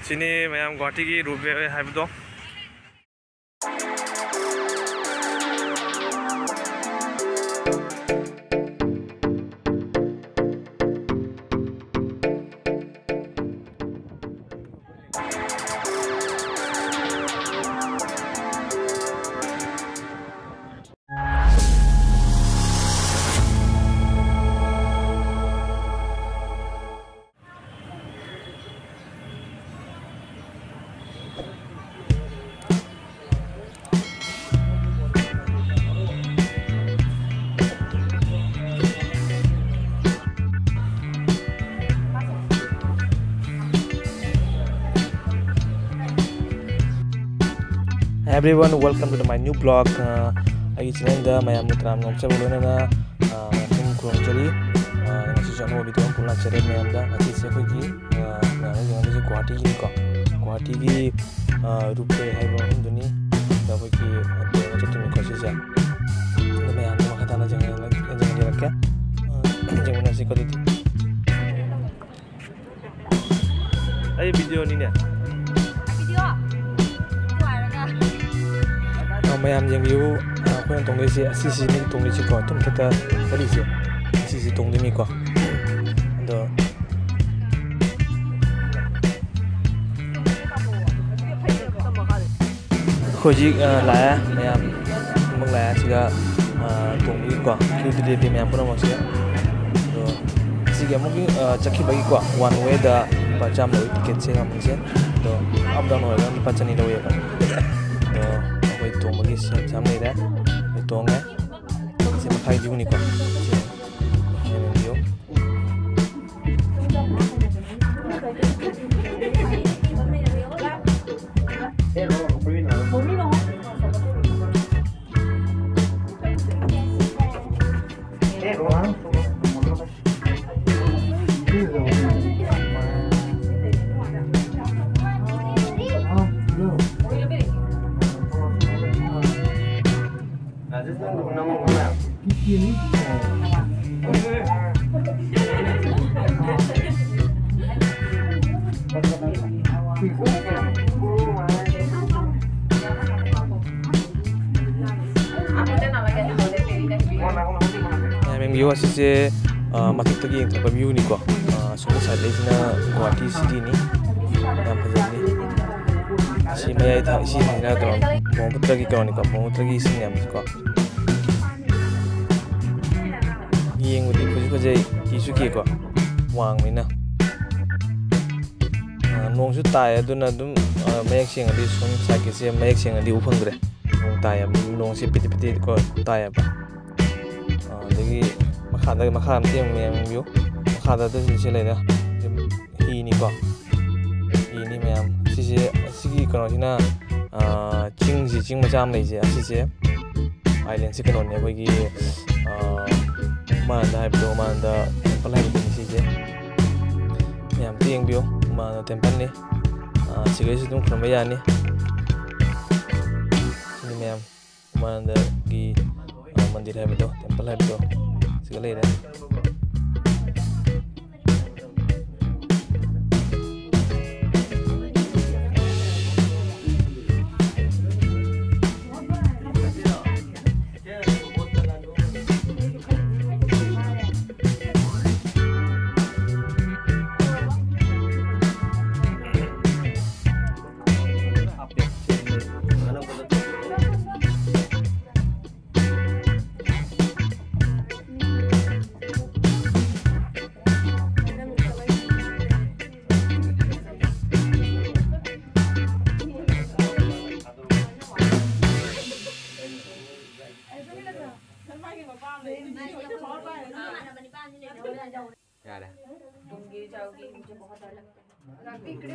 सिनी मैम गुवाहाटी की रूपवे हाइबदो Everyone, welcome to my new blog. I channel da mayam nutram ngom sa bolona na mayam kurang jari ngasi jano video pulang cari mayam da ngasi se hoji mayam ngasi Guwahati ni ko Guwahati ki rupe hai bo induni da hoji de ngasi tumi ko sisa da mayam ma khata na jangan rakya jangan nasi ko diti ai video ni ne mayam yang view aku yang tunggu sisi ni tunggu sih kok tuh kita tadi sisi tunggu ni kok ada hoji lah mayam mung lah juga tunggu kok kita di mayam pun masih so sih mungkin caki bagi kok one way dah macam lo tiket sih nggak mungkin so up down orang di pacan ini ya kan तो मगी सामने रहा तो मैं इसे मखाई दियो निको view asise matik tagi yang terpa view ni ko semua side na Guwahati city ni yang pasal ni si maya ita si na ko Brahmaputra ki ko ni ko Brahmaputra ki sing yang ko yang uti ko je isu ki ko wang ni na nong su tai aduna dum mayak sing adi sun sa ki se mayak sing adi uphang gre nong tai nong se piti piti ko tai ba lagi makha tiang mayam view makha da sisi lai da hi ni ko hi ni mayam sigi kono sina ching macam lai je sisi island si kono ne bagi man da hai man da temple hai ni sisi mayam tiang view man temple ni sigi si tum khamba ya ni ni mayam man da gi मंदिर है बेटो temple है बेटो सिगले रे क्या है दूंगी जाओगी मुझे बहुत डर लगता है इकडे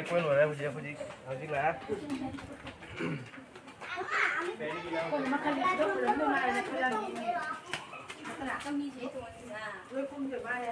quên rồi đấy Fuji là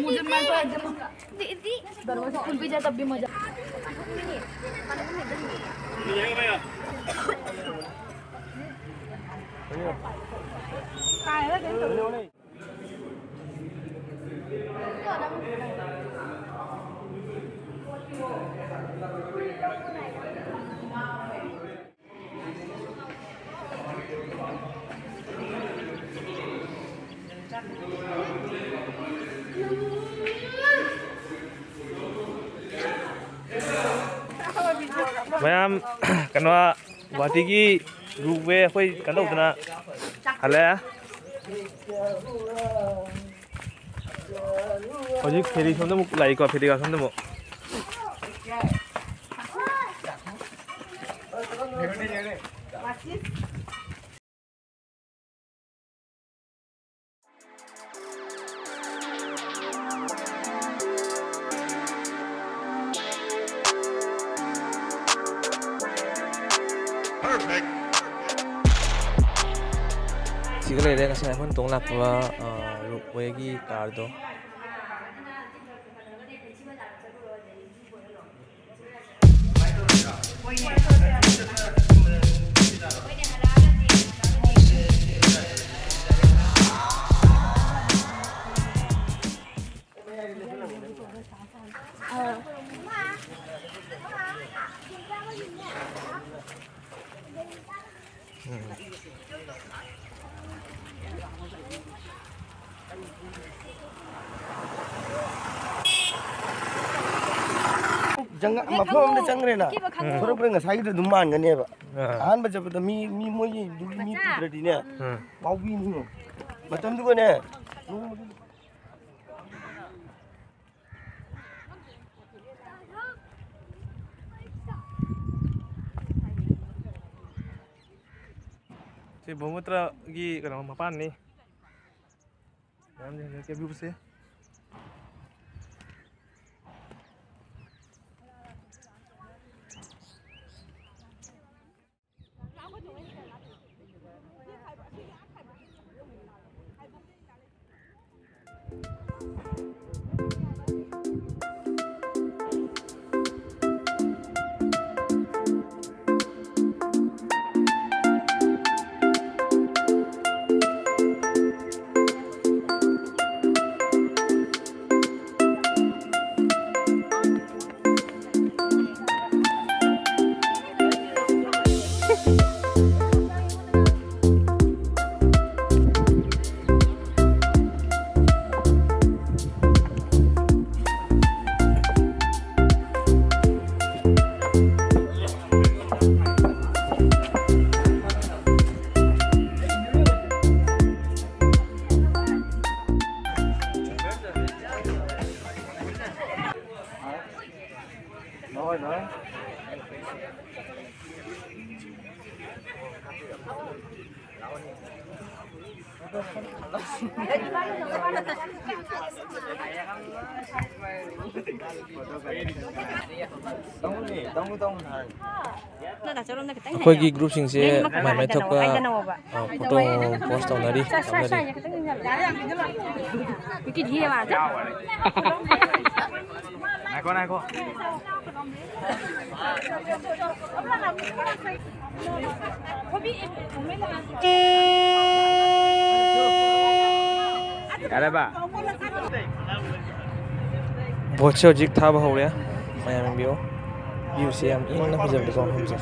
मुझे मैं तो एकदम दरवाजा खुल भी जाए तब भी मजा मैम कनवा गुवाहाटी की ग्रुप वे अखोई कनदौदना हले हजिक फेरी सोमदमुक लाइको फेरीगा सोमदमुक Siga lele kasi ako nitong lakwa wegi kardo. Jangan apa mana cangre na. Orang pernah saya itu duman kan ya pak. An baca betul mi moi dulu mi berarti ni. Mau bini. Macam tu kan ya. Si Brahmaputra gi kana mapan ni. Jangan dia view se. अखोई group Singh से माय थोक photo post तौनारी बहुत से हजिक था हो रहा मैं व्यू से हम इन फजब को हमसे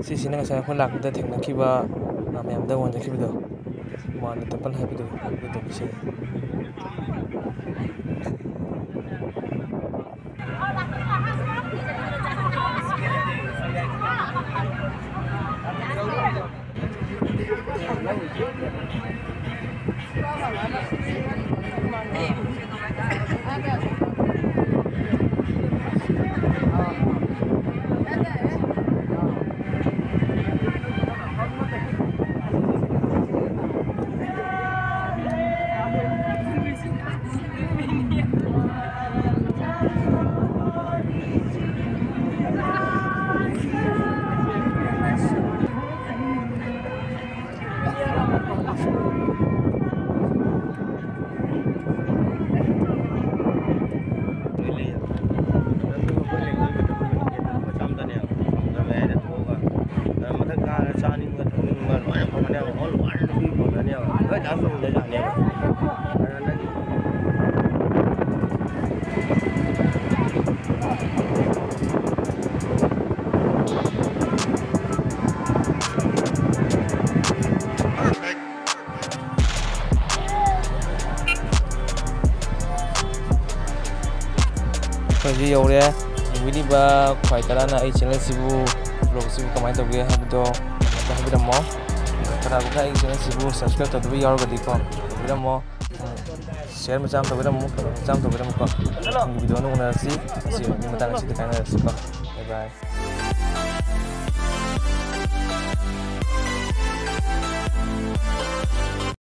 सिसिना ngasa khon lak da thengna khiba ma'am दा वन खिबदो वन तपन हाबिदो बिदो बिसे ꯑꯩꯈꯣꯏꯁꯤ ꯌꯧꯔꯦ ꯌꯦꯡꯕꯤꯔꯤꯕ ꯈ꯭ꯋꯥꯏ ꯇꯔꯥꯅ ꯑꯩ ꯆꯦꯅꯦꯜꯁꯤꯕꯨ ꯕ꯭ꯂꯣꯒꯁꯤꯕꯨ ꯀꯃꯥꯏꯅ ꯇꯧꯒꯦ ꯍꯥꯏꯕꯗꯣ ꯑꯃꯨꯛꯇ ꯍꯥꯏꯕꯤꯔꯝꯃꯣ ꯀꯅꯥꯒꯨꯝꯕ ꯑꯩ ꯆꯦꯅꯦꯜꯁꯤꯕꯨ ꯁꯕꯁꯀ꯭ꯔꯥꯏꯕ ꯇꯧꯗꯕ ꯌꯥꯎꯔꯒꯗꯤꯀꯣ ꯇꯧꯕꯤꯔꯝꯃꯣ ꯁꯤꯌꯔ ꯃꯆꯥ ꯑꯃ ꯇꯧꯕꯤꯔꯝꯃꯣ ꯀꯃꯦꯟ ꯃꯆꯥ ꯑꯃ ꯇꯧꯕꯤꯔꯝꯃꯣꯀꯣ ꯚꯤꯗꯤꯑꯣ ꯑꯃ ꯎꯅꯔꯁꯤ ꯑꯁꯤ ꯃꯇꯥꯡ ꯑꯁꯤꯗ ꯀꯥꯏꯅꯔꯁꯤꯀꯣ ꯕꯥꯏ ꯕꯥꯏ